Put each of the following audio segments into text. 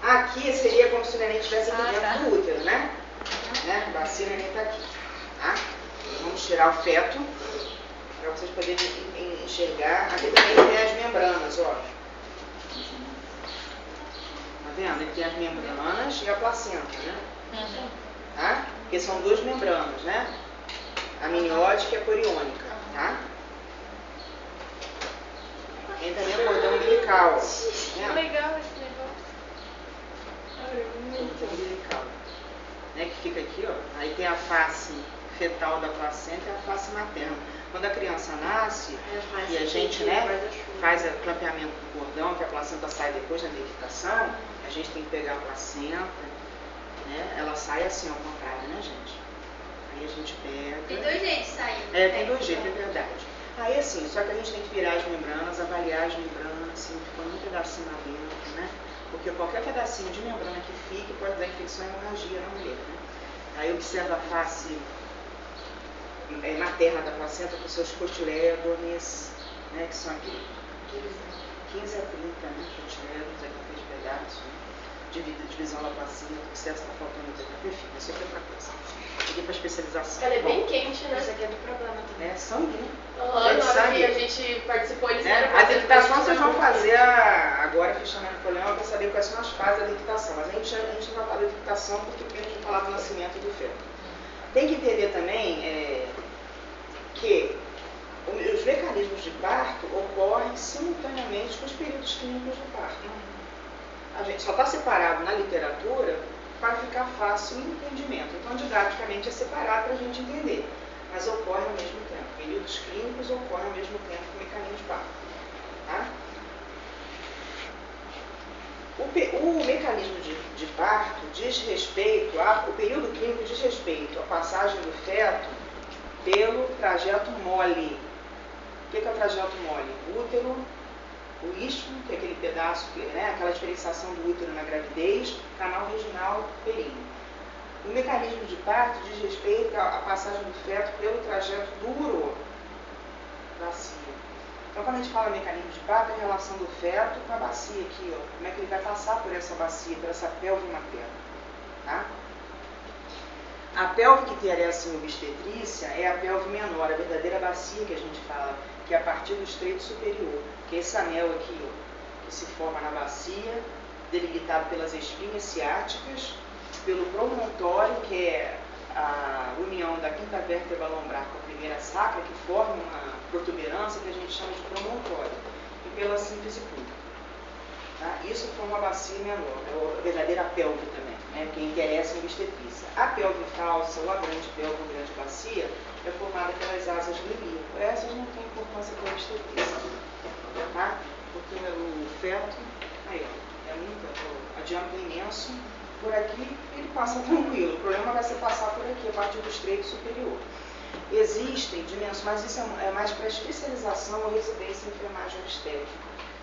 Aqui seria como se o neném estivesse aqui dentro do útero, né? Bacia, o neném está aqui. Tá? Vamos tirar o feto, para vocês poderem enxergar. Aqui também tem as membranas, ó. Tá vendo? Aqui tem as membranas e a placenta, né? Tá? Porque são duas membranas, né? A amniótica e a coriônica, tá? Tem também o cordão umbilical. Que legal esse negócio. Cordão umbilical. Né, que fica aqui, ó. Aí tem a face fetal da placenta e a face materna. Quando a criança nasce e a gente, né, faz o clampeamento do cordão, que a placenta sai depois da medicação, a gente tem que pegar a placenta, né? Ela sai assim ao contrário, né, gente? Aí a gente pega. Tem dois jeitos de sair. Tem dois jeitos, é verdade. Aí assim, só que a gente tem que virar as membranas, avaliar as membranas, assim, ficando um pedacinho lá dentro, né? Porque qualquer pedacinho de membrana que fique pode dar infecção e hemorragia na mulher, né? Aí observa a face materna da placenta com seus cotilédones, né? Que são aqui 15 a 30, né? Cotilédones, aqui 3 pedaços, né? Divisão da placenta, observa se está faltando o enfim, isso aqui é outra coisa. Aqui para especialização. Ela é bem quente, né? Isso aqui é do problema também. É sangue, né? Na hora que a gente participou, eles A dictação vocês vão fazer agora, fechamento do problema, para saber quais são as fases da dictação. Mas a gente não vai falar da dictação porque a gente vai falar do nascimento do feto. Tem que entender também que os mecanismos de parto ocorrem simultaneamente com os períodos clínicos do parto. A gente só está separado na literatura para ficar fácil o entendimento. Então, didaticamente é separado para a gente entender. Mas ocorre ao mesmo tempo. Períodos clínicos ocorrem ao mesmo tempo com o mecanismo de parto. Tá? O mecanismo de parto diz respeito, o período clínico diz respeito à passagem do feto pelo trajeto mole. O que é o trajeto mole? O útero, o istmo, que é aquele pedaço, né, aquela diferenciação do útero na gravidez, canal vaginal, períneo. O mecanismo de parto diz respeito à passagem do feto pelo trajeto duro, bacia. Então, quando a gente fala mecanismo de parto, é a relação do feto com a bacia aqui, ó. Como é que ele vai passar por essa bacia, por essa pelve materna, tá? A pelve que interessa em obstetrícia é a pelve menor, a verdadeira bacia que a gente fala, que é a partir do estreito superior, que é esse anel aqui, ó, que se forma na bacia, delimitado pelas espinhas ciáticas, pelo promontório, que é a união da quinta vértebra lombar com a primeira sacra, que forma uma protuberância que a gente chama de promontório, e pela síntese pública. Tá? Isso forma a bacia menor, é a verdadeira pelve também, né, que interessa em obstetrícia. A pelve falsa, ou a grande pelve ou grande bacia, é formada pelas asas do ilíaco. Essas não têm importância para a obstetrícia, tá? Porque o feto, aí ó, é muito, o diâmetro é imenso, por aqui ele passa tranquilo, o problema vai ser passar por aqui, a partir do estreito superior. Existem dimensões, mas isso é mais para especialização ou residência em enfermagem obstétrica,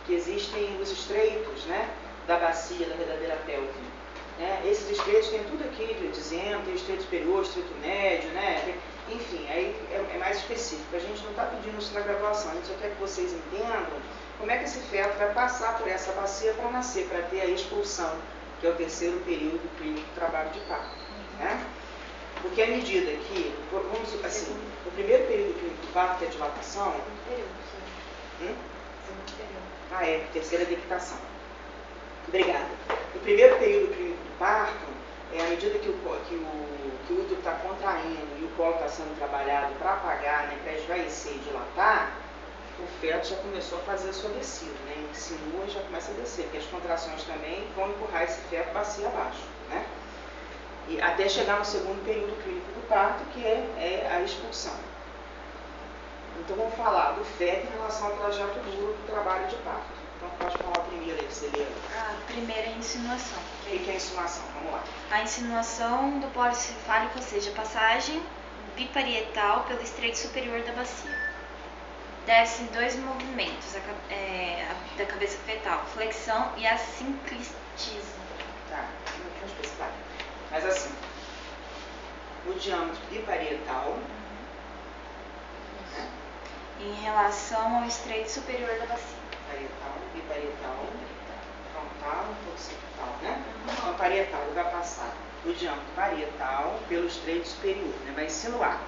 que existem os estreitos, né, da bacia, da verdadeira pelve. Né? Esses estreitos tem tudo aqui dizendo, tem estreito superior, estreito médio, né? Enfim, aí é mais específico. A gente não está pedindo isso na graduação, a gente só quer que vocês entendam como é que esse feto vai passar por essa bacia para nascer, para ter a expulsão, que é o terceiro período clínico do trabalho de parto. Né? Porque à medida que, vamos assim, o primeiro período clínico do parto, que é a dilatação. Terceira dictação. Obrigada. O primeiro período clínico do parto é à medida que o útero está contraindo e o colo está sendo trabalhado para apagar, né, para esvaecer e dilatar, o feto já começou a fazer a sua descida, né, insinua e já começa a descer, porque as contrações também vão empurrar esse feto bacia abaixo, né, e até chegar no segundo período clínico do parto, que é a expulsão. Então vamos falar do feto em relação ao trajeto duro do trabalho de parto. Então pode falar o primeiro aí, você lê. A primeira é a insinuação. O que é a insinuação? Vamos lá. A insinuação do polo cefálico, ou seja, a passagem biparietal pelo estreito superior da bacia. Deve-se em 2 movimentos da cabeça fetal, flexão e assinclitismo. Tá, não vou especificar. Mas assim, o diâmetro biparietal, né? Em relação ao estreito superior da bacia. Biparietal, frontal e occipital, né? parietal. Ele vai passar o diâmetro parietal pelo estreito superior, né? Vai insinuar.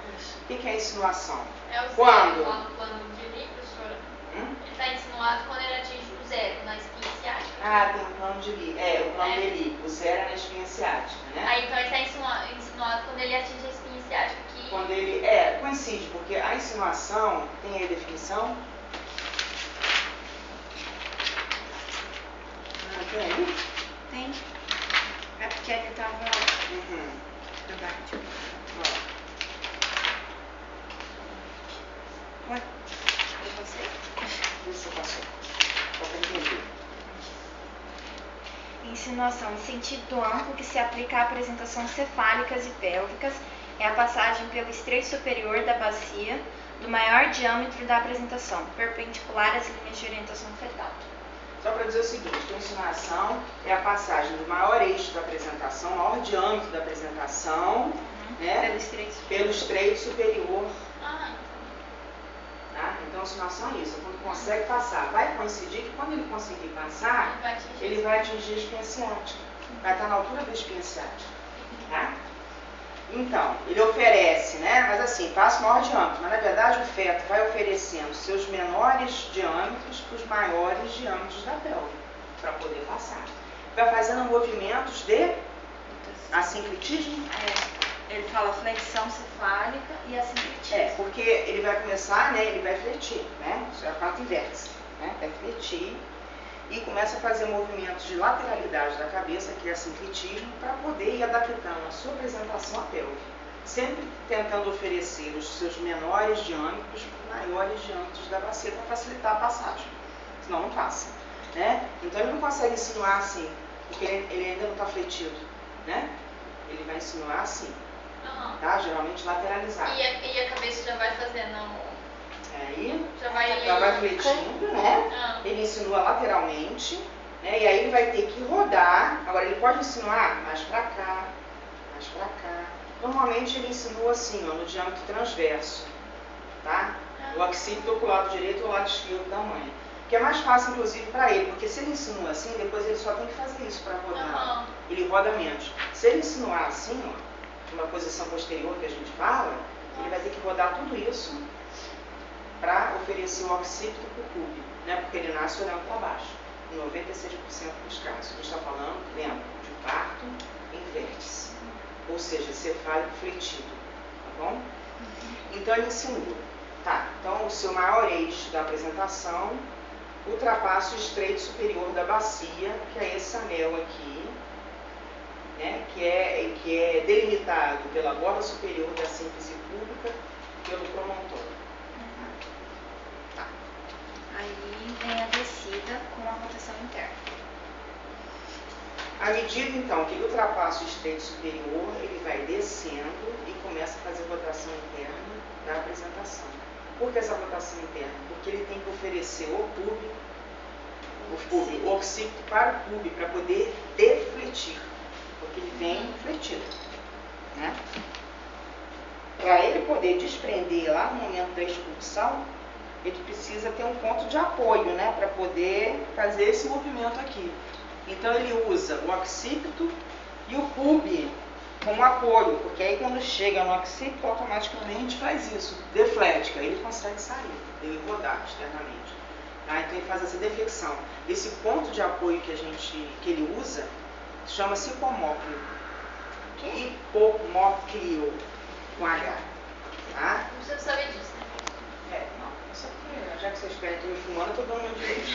O que é insinuação? É o zero Quando? lá no plano de Lee, professora. Ele está insinuado quando ele atinge o zero, na espinha ciática. Ah, tem o plano de Lee. O plano de Lee. O zero é na espinha ciática, né? Aí então ele está insinuado quando ele atinge a espinha ciática aqui. Quando ele... coincide, porque a insinuação tem aí a definição. Tem aí? Tem. É porque ele estava abaixo. Ué? Eu passei? Isso passou. Só para entender. Insinuação em sentido amplo que se aplica a apresentações cefálicas e pélvicas é a passagem pelo estreito superior da bacia do maior diâmetro da apresentação, perpendicular às linhas de orientação fetal. Só para dizer o seguinte, a insinuação é a passagem do maior eixo da apresentação, maior diâmetro da apresentação, né, pelo estreito superior. Tá? Então, a insinuação é isso, é quando consegue passar. Vai coincidir que quando ele conseguir passar, ele vai atingir a espinha ciática. Vai estar na altura da espinha ciática. Tá? Então, ele oferece, né? Mas assim, passa o maior diâmetro. Mas na verdade o feto vai oferecendo seus menores diâmetros para os maiores diâmetros da pelve, para poder passar. Vai fazendo movimentos de assinclitismo. Ele fala flexão cefálica e assinclitismo. Porque ele vai começar, né? Ele vai fletir, né? Isso é a parte inversa, né? Vai fletir e começa a fazer movimentos de lateralidade da cabeça, que é assinclitismo, para poder ir adaptando a sua apresentação à pelve, sempre tentando oferecer os seus menores diâmetros para os maiores diâmetros da bacia para facilitar a passagem, senão não passa, né? Então ele não consegue insinuar assim, porque ele ainda não está fletido, né? Ele vai insinuar assim, tá? Geralmente lateralizado. E a cabeça já vai fazendo... Aí já vai fletindo, né? Ele insinua lateralmente, né? E aí ele vai ter que rodar. Agora ele pode insinuar mais para cá, mais para cá. Normalmente ele insinua assim, ó, no diâmetro transverso, tá? O occipito para o lado direito ou o lado esquerdo da mãe. Que é mais fácil, inclusive, para ele, porque se ele insinua assim, depois ele só tem que fazer isso para rodar. Ele roda menos. Se ele insinuar assim, ó, numa posição posterior que a gente fala, ele vai ter que rodar tudo isso para oferecer o occipito para o público, né? Porque ele nasce olhando para baixo, em 96% dos casos. A gente está falando, lembra, de parto em vértice, ou seja, cefálico fletido, tá bom? Então ele insinua, tá? Então o seu maior eixo da apresentação ultrapassa o estreito superior da bacia, que é esse anel aqui, né? Que é delimitado pela borda superior da síntese pública pelo promontório. Aí vem a descida com a rotação interna. À medida, então, que ele ultrapassa o estreito superior, ele vai descendo e começa a fazer rotação interna da apresentação. Por que essa rotação interna? Porque ele tem que oferecer o occipito para o público, para poder defletir, porque ele vem fletido, né? Para ele poder desprender lá no momento da expulsão, ele precisa ter um ponto de apoio, né, para poder fazer esse movimento aqui. Então ele usa o occipito e o pub como apoio, porque aí quando chega no occipito, automaticamente faz isso, deflete, aí ele consegue sair, ele rodar externamente. Tá? Então ele faz essa deflexão. Esse ponto de apoio que ele usa chama-se hipomócleo. Hipomócleo, com H. Tá? Não precisa saber disso, né? Não. Só que, já que vocês querem, estou me fumando, eu estou dando meu direito.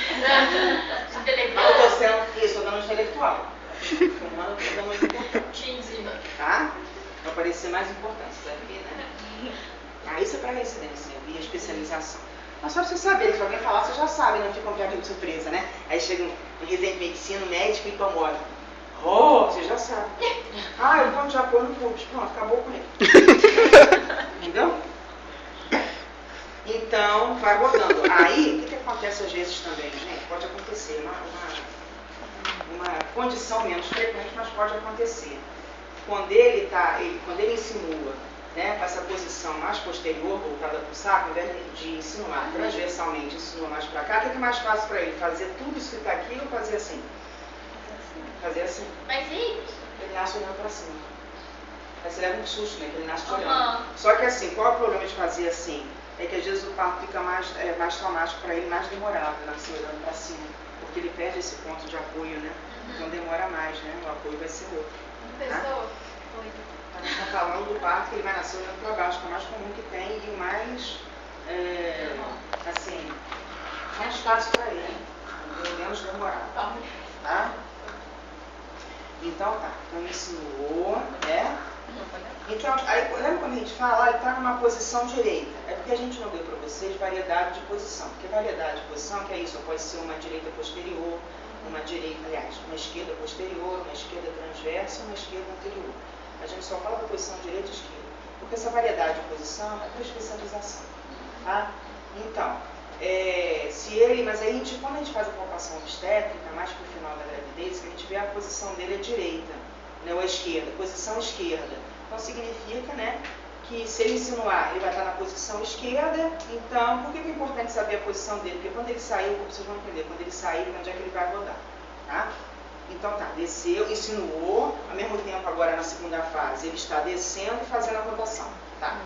Intelectual. Eu estou sendo isso, estou dando intelectual. Fumando, eu estou dando muito importante. Tá? Para parecer mais importante, sabe? Né? Isso é para residência e especialização. Mas só para vocês saberem, se alguém falar, vocês já sabem, não ficam pego de surpresa, né? Aí chega um residente de medicina, médico e hipomóvel. Oh, vocês já sabem. Eu ponto de apoio no público. Pronto, acabou com ele. Entendeu? Então, vai rodando. Aí, o que acontece às vezes também, gente? Pode acontecer, uma condição menos frequente, mas pode acontecer. Quando ele insinua, né, com essa posição mais posterior, voltada para o saco, ao invés de insinuar transversalmente, insinua mais para cá, o que é mais fácil para ele? Fazer tudo isso que está aqui ou fazer assim? Fazer assim. Mas e? Ele nasce olhando pra cima. Aí você leva um susto, né? Que ele nasce te olhando. Aham. Só que assim, qual é o problema de fazer assim? É que às vezes o parto fica mais traumático para ele, mais demorado, nascer olhando para cima. Porque ele perde esse ponto de apoio, né? Então demora mais, né? O apoio vai ser outro. Pessoa? A gente está falando do parto que ele vai nascer olhando para baixo, que é o mais comum que tem e o mais, assim, mais fácil para ele. Menos demorado. Tá? Então tá. Então ensinou, né? Então, aí, lembra quando a gente fala, ele está numa posição direita? É porque a gente não deu para vocês variedade de posição. Porque variedade de posição, que é isso, pode ser uma direita posterior, uma direita, aliás, uma esquerda posterior, uma esquerda transversa, uma esquerda anterior. A gente só fala da posição direita e esquerda. Porque essa variedade de posição é para especialização. Tá? Então, mas aí quando a gente faz a palpação obstétrica, mais para o final da gravidez, que a gente vê a posição dele à direita, né, ou à esquerda, posição esquerda. Então significa, né, que se ele insinuar, ele vai estar na posição esquerda. Então, por que é importante saber a posição dele? Porque quando ele sair, vocês vão entender, quando ele sair, onde é que ele vai rodar. Tá? Então tá, desceu, insinuou, ao mesmo tempo agora na segunda fase, ele está descendo e fazendo a rotação. Tá?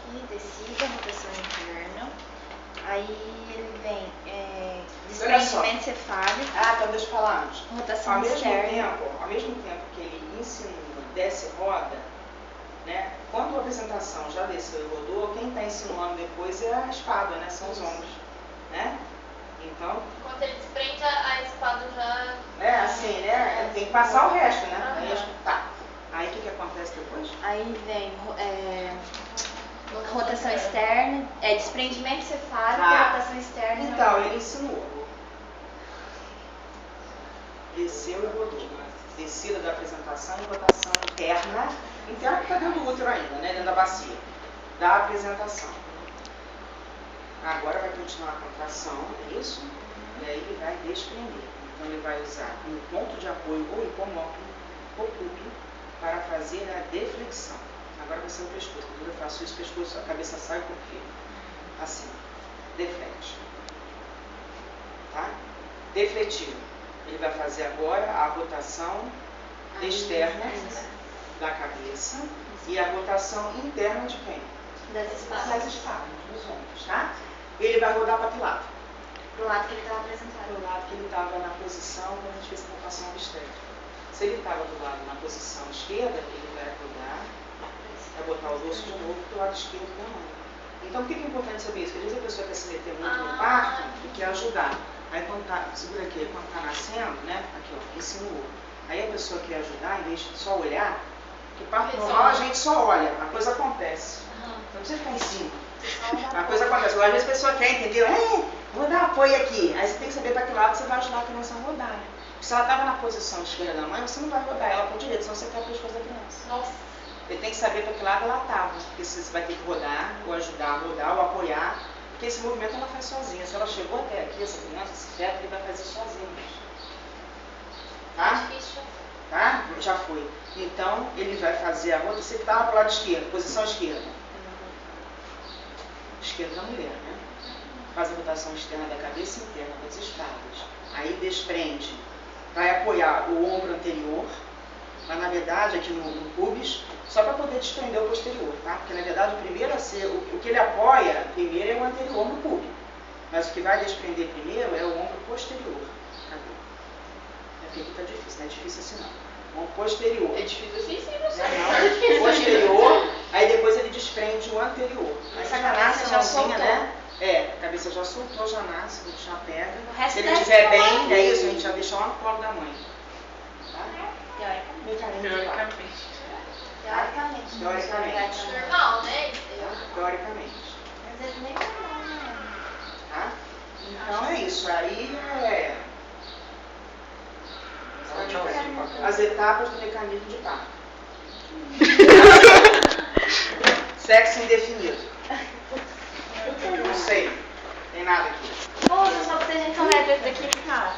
Aqui, descida, rotação interna. Aí ele vem desprendimento cefálico. Ah, então deixa eu falar antes. Rotação externa. Ao mesmo tempo que ele insinua, desce e roda, né? Quando a apresentação já desceu e rodou, quem está insinuando depois é a espádua, né? São os ombros, né? Então... Quando ele desprende, a espádua já... assim, né? Tem que passar o resto, né? Tá. Aí o que acontece depois? Aí vem rotação externa, desprendimento cefálico e rotação externa. Então, ele insinuou. Desceu e rodou. Descida da apresentação e rotação interna. Interna que está dentro do útero ainda, né? Dentro da bacia. Da apresentação. Agora vai continuar a contração, é isso? E aí ele vai desprender. Então ele vai usar um ponto de apoio ou hipomóvel ou cúbio para fazer a deflexão. Agora vai ser o pescoço. Quando eu faço isso, o pescoço, a cabeça sai com o fio. Assim. Deflete. Tá? Defletiu. Ele vai fazer agora a rotação externa da cabeça e a rotação interna de quem? Das espáduas. Das espáduas, dos ombros, tá? Ele vai rodar para que lado? Pro lado que ele estava apresentado. Pro lado que ele estava na posição quando a gente fez a palpação obstétrica. Se ele estava do lado na posição esquerda, ele vai rodar, vai botar o dorso de novo pro lado esquerdo da mão. Então, por que é importante saber isso? Porque às vezes a pessoa quer se meter muito no parto e quer ajudar. Aí quando tá, segura aqui, quando tá nascendo, né? Aqui, ó, insinuou. Aí a pessoa quer ajudar, em vez de só olhar, que parto normal a gente só olha, a coisa acontece. Não precisa ficar em cima. A coisa acontece. Agora, às vezes a pessoa quer, entendeu? Vou dar apoio aqui. Aí você tem que saber para que lado você vai ajudar a criança a rodar. Né? Se ela estava na posição esquerda da mãe, você não vai rodar ela para o direito, senão você quer o pescoço da criança. Nossa. Você tem que saber para que lado ela estava. Porque você vai ter que rodar, ou ajudar a rodar, ou apoiar. Porque esse movimento ela faz sozinha. Se ela chegou até aqui, essa criança, esse feto, ele vai fazer sozinho. Tá? É difícil. Tá? Já foi. Então, ele vai fazer a rotação. Você estava para o lado esquerdo, posição esquerda. Esquerda da mulher, né? Faz a rotação externa da cabeça e interna das espáduas. Aí desprende. Vai apoiar o ombro anterior, mas na verdade aqui no pubis, só para poder desprender o posterior, tá? Porque na verdade o primeiro a ser, o que ele apoia primeiro é o anterior no pubis. Mas o que vai desprender primeiro é o ombro posterior. Cadê? Aqui tá difícil, não é difícil assim não. Ombro posterior. É difícil assim, sim, não sei. Não, posterior, aí depois ele desprende o anterior. Aí essa cabeça já soltou. Né? A cabeça já soltou, já nasce, a gente já pega. Se ele resto estiver bem, é isso, a gente já deixa lá no colo da mãe. Tá? Teoricamente. Teoricamente. Normal, né? Teoricamente. Mas ele nem normal, né? Tá? Então é isso. Aí as etapas do mecanismo de parto. Sexo indefinido. Não sei. Tem nada aqui. Pô, só pra gente falar daqui, cara.